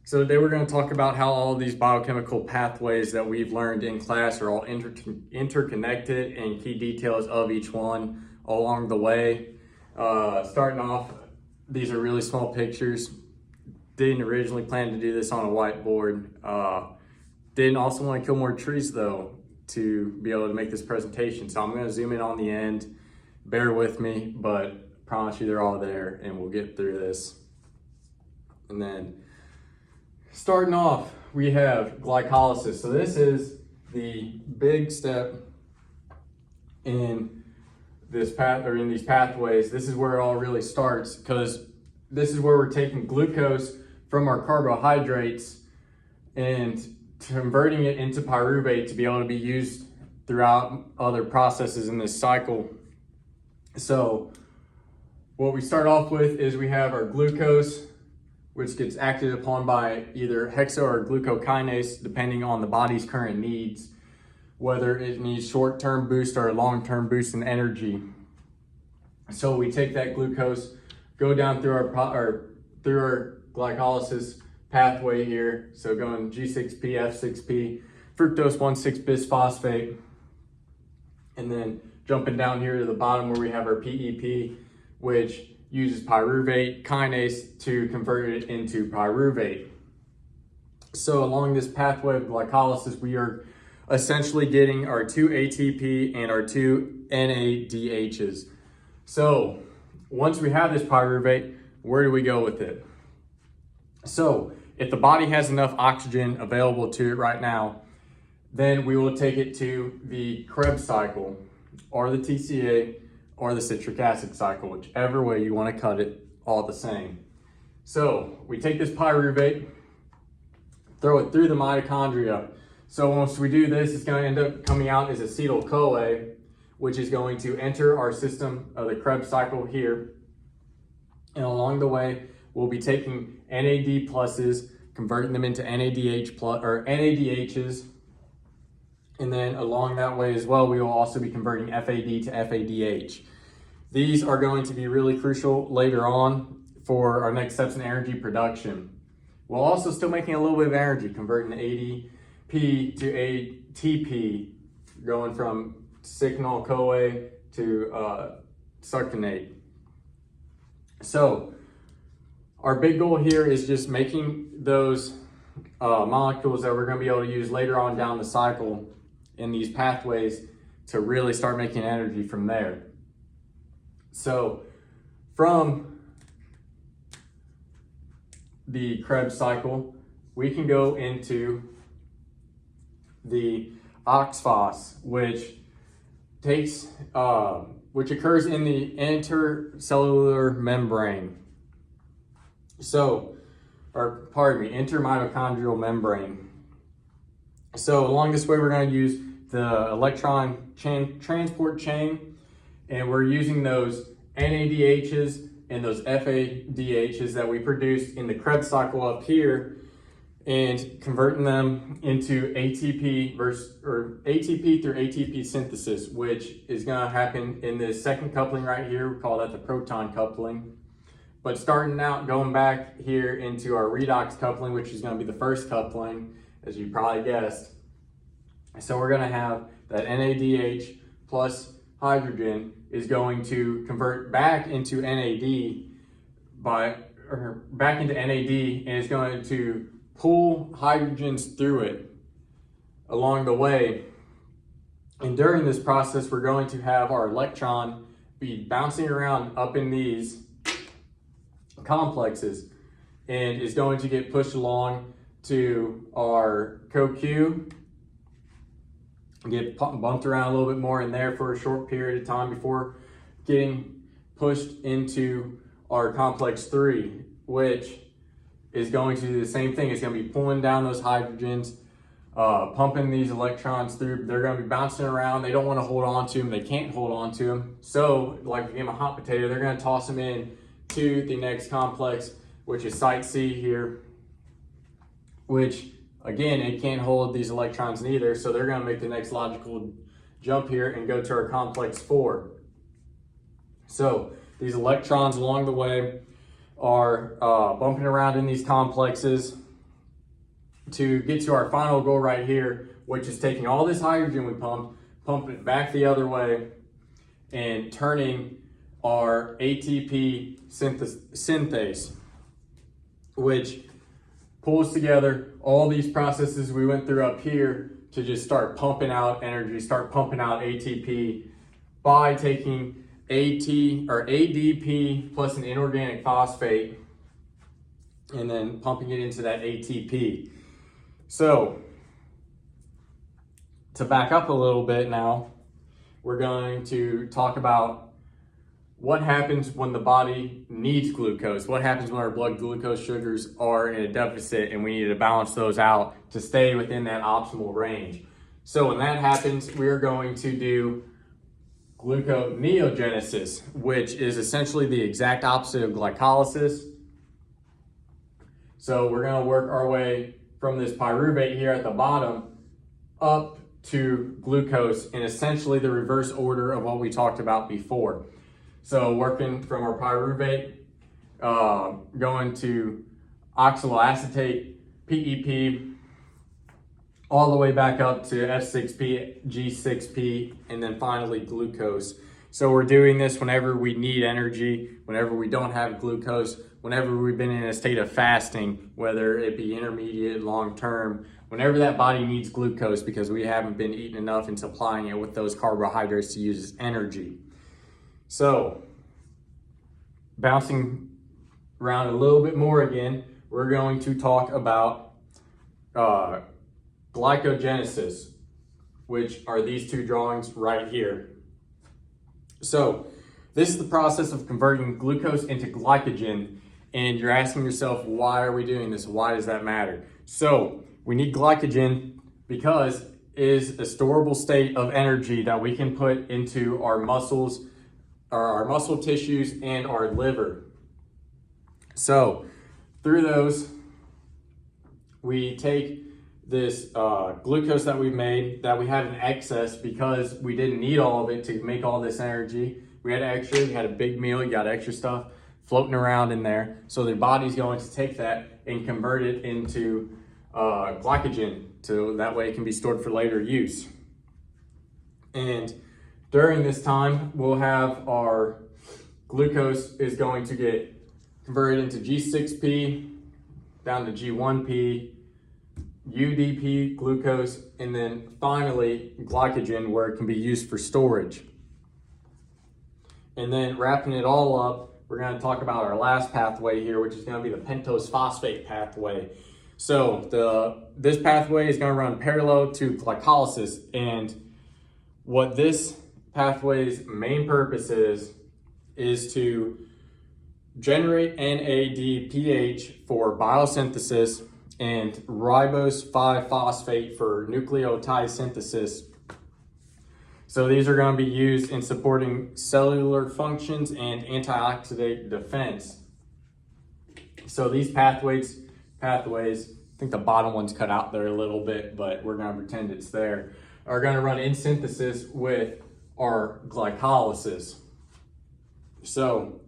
So today we're going to talk about how all of these biochemical pathways that we've learned in class are all interconnected and key details of each one along the way. Starting off, these are really small pictures. Didn't originally plan to do this on a whiteboard. Didn't also want to kill more trees though to be able to make this presentation. So I'm going to zoom in on the end. Bear with me, but I promise you they're all there and we'll get through this. And then starting off, we have glycolysis. So this is the big step in this path, or in these pathways. This is where it all really starts, because this is where we're taking glucose from our carbohydrates and converting it into pyruvate to be able to be used throughout other processes in this cycle. So what we start off with is we have our glucose, which gets acted upon by either hexo or glucokinase, depending on the body's current needs, whether it needs short-term boost or a long-term boost in energy. So we take that glucose, go down through our glycolysis pathway here. So going G6P, F6P, fructose 1,6-bisphosphate, and then jumping down here to the bottom where we have our PEP, which uses pyruvate kinase to convert it into pyruvate. So along this pathway of glycolysis, we are essentially getting our 2 ATP and our 2 NADHs. So once we have this pyruvate, where do we go with it? So if the body has enough oxygen available to it right now, then we will take it to the Krebs cycle, or the TCA, or the citric acid cycle, whichever way you want to cut it, all the same. So we take this pyruvate, throw it through the mitochondria. So once we do this, it's going to end up coming out as acetyl-CoA, which is going to enter our system of the Krebs cycle here. And along the way, we'll be taking NAD pluses, converting them into NADH plus, or NADHs. And then along that way as well, we will also be converting FAD to FADH. These are going to be really crucial later on for our next steps in energy production. We'll also still making a little bit of energy, converting ADP to ATP, going from signal-CoA to succinate. So our big goal here is just making those molecules that we're going to be able to use later on down the cycle in these pathways to really start making energy from there. So from the Krebs cycle, we can go into the oxphos, which occurs in the intercellular membrane. So, intermitochondrial membrane. So along this way, we're going to use the electron transport chain, and we're using those NADHs and those FADHs that we produced in the Krebs cycle up here, and converting them into ATP ATP through ATP synthesis, which is going to happen in the second coupling right here. We call that the proton coupling. But starting out, going back here into our redox coupling, which is going to be the first coupling, as you probably guessed. So we're going to have that NADH plus hydrogen is going to convert back into NAD, and is going to pull hydrogens through it along the way. And during this process, we're going to have our electron be bouncing around up in these complexes and is going to get pushed along to our CoQ, get bumped around a little bit more in there for a short period of time before getting pushed into our complex 3, which is going to do the same thing. It's going to be pulling down those hydrogens, pumping these electrons through. They're going to be bouncing around. They don't want to hold on to them. They can't hold on to them. So like a game of hot potato, they're going to toss them in to the next complex, which is site C here, which again, it can't hold these electrons neither. So they're going to make the next logical jump here and go to our complex 4. So these electrons along the way are bumping around in these complexes, to get to our final goal right here, which is taking all this hydrogen we pumping it back the other way, and turning our ATP synthase, which pulls together all these processes we went through up here to just start pumping out energy, start pumping out ATP by taking ADP plus an inorganic phosphate and then pumping it into that ATP. So to back up a little bit now, we're going to talk about what happens when the body needs glucose. What happens when our blood glucose sugars are in a deficit and we need to balance those out to stay within that optimal range. So when that happens, we're going to do gluconeogenesis, which is essentially the exact opposite of glycolysis. So we're going to work our way from this pyruvate here at the bottom up to glucose in essentially the reverse order of what we talked about before. So working from our pyruvate, going to oxaloacetate, PEP, all the way back up to F6P, G6P, and then finally glucose. So we're doing this whenever we need energy, whenever we don't have glucose, whenever we've been in a state of fasting, whether it be intermediate, long-term, whenever that body needs glucose because we haven't been eating enough and supplying it with those carbohydrates to use as energy. So, bouncing around a little bit more again, we're going to talk about glycogenesis, which are these two drawings right here. So, this is the process of converting glucose into glycogen, and you're asking yourself, why are we doing this? Why does that matter? So, we need glycogen because it is a storable state of energy that we can put into our muscles, our muscle tissues, and our liver. So through those, we take this glucose that we made, that we have in excess because we didn't need all of it to make all this energy. We had extra, we had a big meal, you got extra stuff floating around in there. So the body's going to take that and convert it into glycogen, so that way it can be stored for later use. And during this time, we'll have our glucose is going to get converted into G6P, down to G1P, UDP, glucose, and then finally glycogen, where it can be used for storage. And then wrapping it all up, we're going to talk about our last pathway here, which is going to be the pentose phosphate pathway. So this pathway is going to run parallel to glycolysis, and what this pathway's main purpose is to generate NADPH for biosynthesis and ribose 5-phosphate for nucleotide synthesis. So these are going to be used in supporting cellular functions and antioxidant defense. So these pathways, I think the bottom one's cut out there a little bit, but we're going to pretend it's there, are going to run in synthesis with our glycolysis. So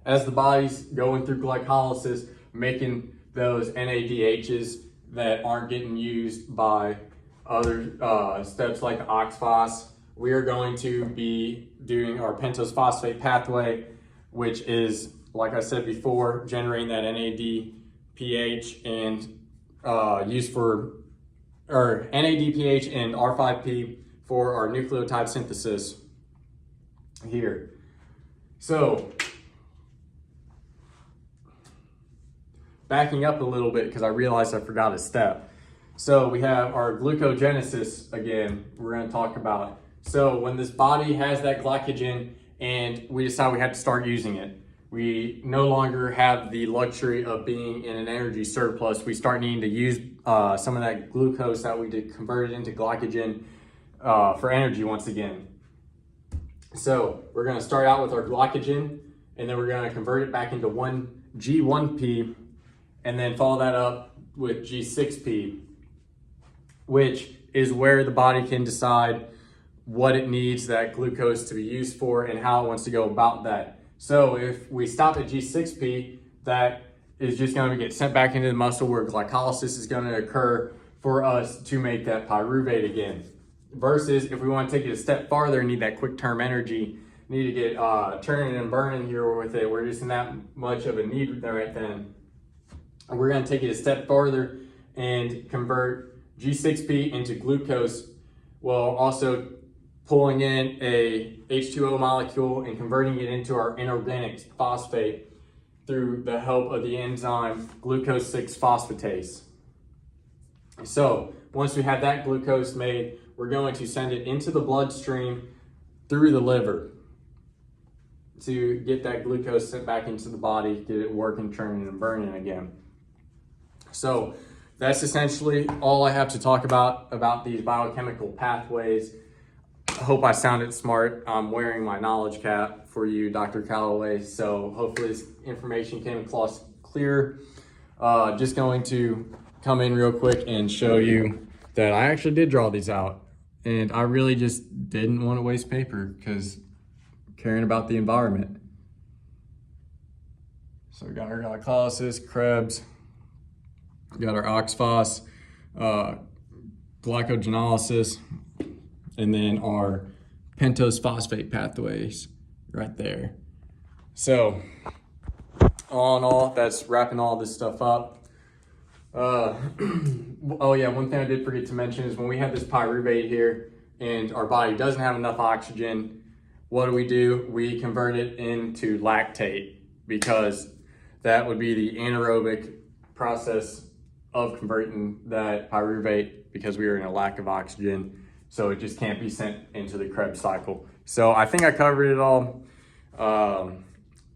as the body's going through glycolysis, making those NADHs that aren't getting used by other steps like the oxphos, we are going to be doing our pentose phosphate pathway, which is, like I said before, generating that NADPH and used for, or NADPH and R5P for our nucleotide synthesis here. So backing up a little bit because I realized I forgot a step. So we have our glucogenesis again, we're going to talk about. So when this body has that glycogen and we decide we have to start using it, we no longer have the luxury of being in an energy surplus. We start needing to use some of that glucose that we did convert it into glycogen for energy once again. So we're going to start out with our glycogen, and then we're going to convert it back into G1P, and then follow that up with G6P, which is where the body can decide what it needs that glucose to be used for and how it wants to go about that. So if we stop at G6P, that is just going to get sent back into the muscle where glycolysis is going to occur for us to make that pyruvate again. Versus if we want to take it a step farther and need that quick term energy, need to get turning and burning here with it, we're just in that much of a need right then. We're going to take it a step farther and convert G6P into glucose, while also pulling in a H2O molecule and converting it into our inorganic phosphate through the help of the enzyme glucose 6-phosphatase. So once we have that glucose made, we're going to send it into the bloodstream through the liver to get that glucose sent back into the body, get it working, turning, and burning again. So that's essentially all I have to talk about these biochemical pathways. I hope I sounded smart. I'm wearing my knowledge cap for you, Dr. Calloway. So hopefully this information came across clear. Just going to come in real quick and show you that I actually did draw these out. And I really just didn't want to waste paper because caring about the environment. So we got our glycolysis, Krebs, we got our oxphos, glycogenolysis, and then our pentose phosphate pathways right there. So all in all, that's wrapping all this stuff up. Oh yeah, one thing I did forget to mention is when we have this pyruvate here and our body doesn't have enough oxygen, what do? We convert it into lactate, because that would be the anaerobic process of converting that pyruvate, because we are in a lack of oxygen. So it just can't be sent into the Krebs cycle. So I think I covered it all.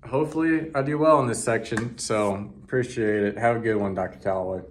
Hopefully I do well in this section. So appreciate it. Have a good one, Dr. Calloway.